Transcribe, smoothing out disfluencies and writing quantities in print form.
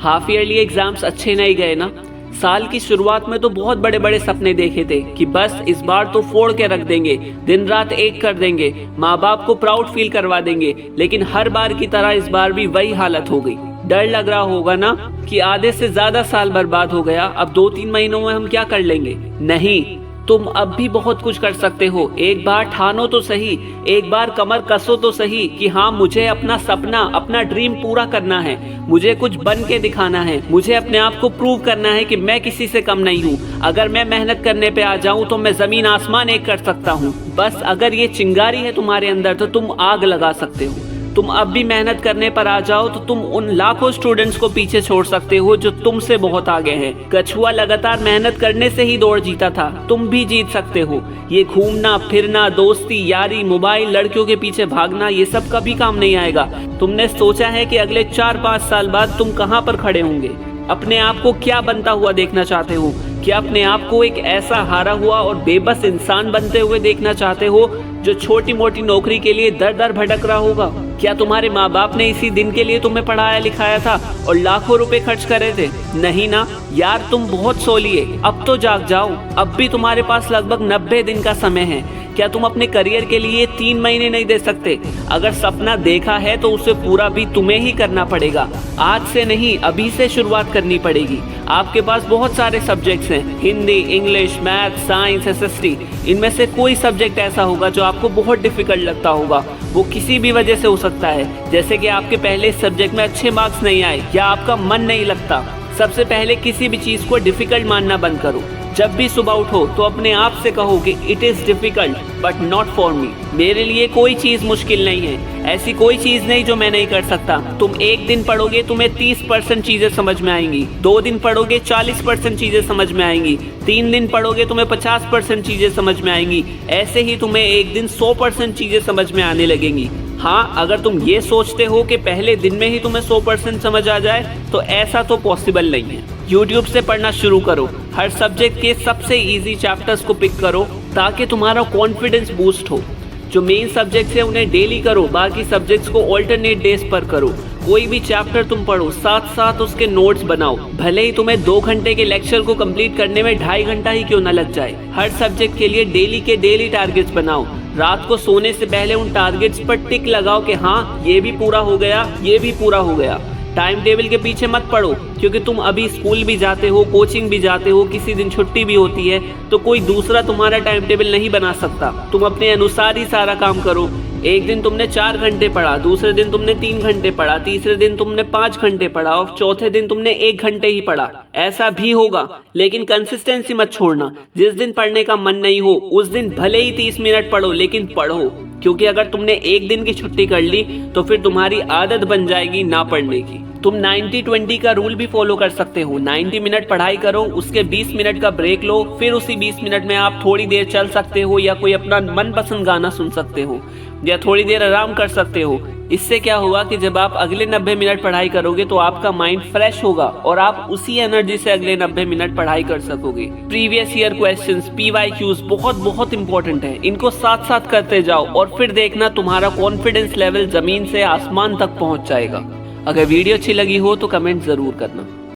Half yearly exams अच्छे नहीं गए ना। साल की शुरुआत में तो बहुत बड़े बड़े सपने देखे थे कि बस इस बार तो फोड़ के रख देंगे, दिन रात एक कर देंगे, माँ बाप को प्राउड फील करवा देंगे। लेकिन हर बार की तरह इस बार भी वही हालत हो गई। डर लग रहा होगा ना कि आधे से ज्यादा साल बर्बाद हो गया, अब 2-3 महीनों में हम क्या कर लेंगे। नहीं, तुम अब भी बहुत कुछ कर सकते हो। एक बार ठानो तो सही, एक बार कमर कसो तो सही कि हाँ, मुझे अपना सपना, अपना ड्रीम पूरा करना है, मुझे कुछ बन के दिखाना है, मुझे अपने आप को प्रूव करना है कि मैं किसी से कम नहीं हूँ। अगर मैं मेहनत करने पे आ जाऊँ तो मैं जमीन आसमान एक कर सकता हूँ। बस अगर ये चिंगारी है तुम्हारे अंदर तो तुम आग लगा सकते हो। तुम अब भी मेहनत करने पर आ जाओ तो तुम उन लाखों स्टूडेंट्स को पीछे छोड़ सकते हो जो तुमसे बहुत आगे हैं। कछुआ लगातार मेहनत करने से ही दौड़ जीता था, तुम भी जीत सकते हो। ये घूमना फिरना, दोस्ती यारी, मोबाइल, लड़कियों के पीछे भागना, ये सब कभी काम नहीं आएगा। तुमने सोचा है कि अगले 4-5 साल बाद तुम कहाँ पर खड़े होंगे? अपने आप को क्या बनता हुआ देखना चाहते हो? क्या अपने आप को एक ऐसा हारा हुआ और बेबस इंसान बनते हुए देखना चाहते हो जो छोटी मोटी नौकरी के लिए दर दर भटक रहा होगा? क्या तुम्हारे माँ बाप ने इसी दिन के लिए तुम्हें पढ़ाया लिखाया था और लाखों रुपए खर्च करे थे? नहीं ना यार, तुम बहुत सो लिए, अब तो जाग जाओ। अब भी तुम्हारे पास लगभग 90 दिन का समय है। क्या तुम अपने करियर के लिए 3 महीने नहीं दे सकते? अगर सपना देखा है तो उसे पूरा भी तुम्हें ही करना पड़ेगा। आज से नहीं, अभी से शुरुआत करनी पड़ेगी। आपके पास बहुत सारे सब्जेक्ट्स हैं, Hindi, English, math, science, SST. इनमें से कोई सब्जेक्ट ऐसा होगा जो आपको बहुत डिफिकल्ट लगता होगा। वो किसी भी वजह से हो सकता है, जैसे कि आपके पहले सब्जेक्ट में अच्छे मार्क्स नहीं आए या आपका मन नहीं लगता। सबसे पहले किसी भी चीज को डिफिकल्ट मानना बंद करो। जब भी सुबह उठो तो अपने आप से कहो कि it is difficult but not for me. मेरे लिए कोई चीज मुश्किल नहीं है, ऐसी कोई चीज नहीं जो मैं नहीं कर सकता। तुम एक दिन पढ़ोगे तुम्हें 30% चीजें समझ में आएंगी, 2 दिन पढ़ोगे 40% चीजें समझ में आएंगी, 3 दिन पढ़ोगे तुम्हें 50% चीजें समझ में आएंगी। ऐसे ही तुम्हें एक दिन 100% चीजें समझ में आने लगेंगी। हाँ, अगर तुम ये सोचते हो कि पहले दिन में ही तुम्हें 100% समझ आ जाए तो ऐसा तो पॉसिबल नहीं है। YouTube से पढ़ना शुरू करो, हर सब्जेक्ट के सबसे इजी चैप्टर्स को पिक करो ताकि तुम्हारा कॉन्फिडेंस बूस्ट हो। जो मेन सब्जेक्ट्स है उन्हें डेली करो, बाकी सब्जेक्ट्स को ऑल्टरनेट डेज पर करो। कोई भी चैप्टर तुम पढ़ो, साथ साथ उसके नोट्स बनाओ। भले ही तुम्हें 2 घंटे के लेक्चर को कंप्लीट करने में 2.5 घंटा ही क्यों न लग जाए। हर सब्जेक्ट के लिए डेली के डेली टारगेट्स बनाओ। रात को सोने से पहले उन टारगेट्स पर टिक लगाओ कि हाँ, ये भी पूरा हो गया, ये भी पूरा हो गया। टाइम टेबल के पीछे मत पड़ो, क्योंकि तुम अभी स्कूल भी जाते हो, कोचिंग भी जाते हो, किसी दिन छुट्टी भी होती है, तो कोई दूसरा तुम्हारा टाइम टेबल नहीं बना सकता। तुम अपने अनुसार ही सारा काम करो। एक दिन तुमने 4 घंटे पढ़ा, दूसरे दिन तुमने 3 घंटे पढ़ा, तीसरे दिन तुमने 5 घंटे पढ़ा और चौथे दिन तुमने 1 घंटे ही पढ़ा। ऐसा भी होगा, लेकिन कंसिस्टेंसी मत छोड़ना। जिस दिन पढ़ने का मन नहीं हो उस दिन भले ही 30 मिनट पढ़ो, लेकिन पढ़ो। क्योंकि अगर तुमने एक दिन की छुट्टी कर ली तो फिर तुम्हारी आदत बन जाएगी ना पढ़ने की। तुम 90-20 का रूल भी फॉलो कर सकते हो। 90 मिनट पढ़ाई करो, उसके 20 मिनट का ब्रेक लो, फिर उसी 20 मिनट में आप थोड़ी देर चल सकते हो या कोई अपना मनपसंद गाना सुन सकते हो या थोड़ी देर आराम कर सकते हो। इससे क्या होगा कि जब आप अगले 90 मिनट पढ़ाई करोगे तो आपका माइंड फ्रेश होगा और आप उसी एनर्जी से अगले 90 मिनट पढ़ाई कर सकोगे। प्रीवियस ईयर क्वेश्चंस, PYQs बहुत इंपॉर्टेंट है। इनको साथ साथ करते जाओ और फिर देखना तुम्हारा कॉन्फिडेंस लेवल जमीन से आसमान तक पहुंच जाएगा। अगर वीडियो अच्छी लगी हो तो कमेंट जरूर करना।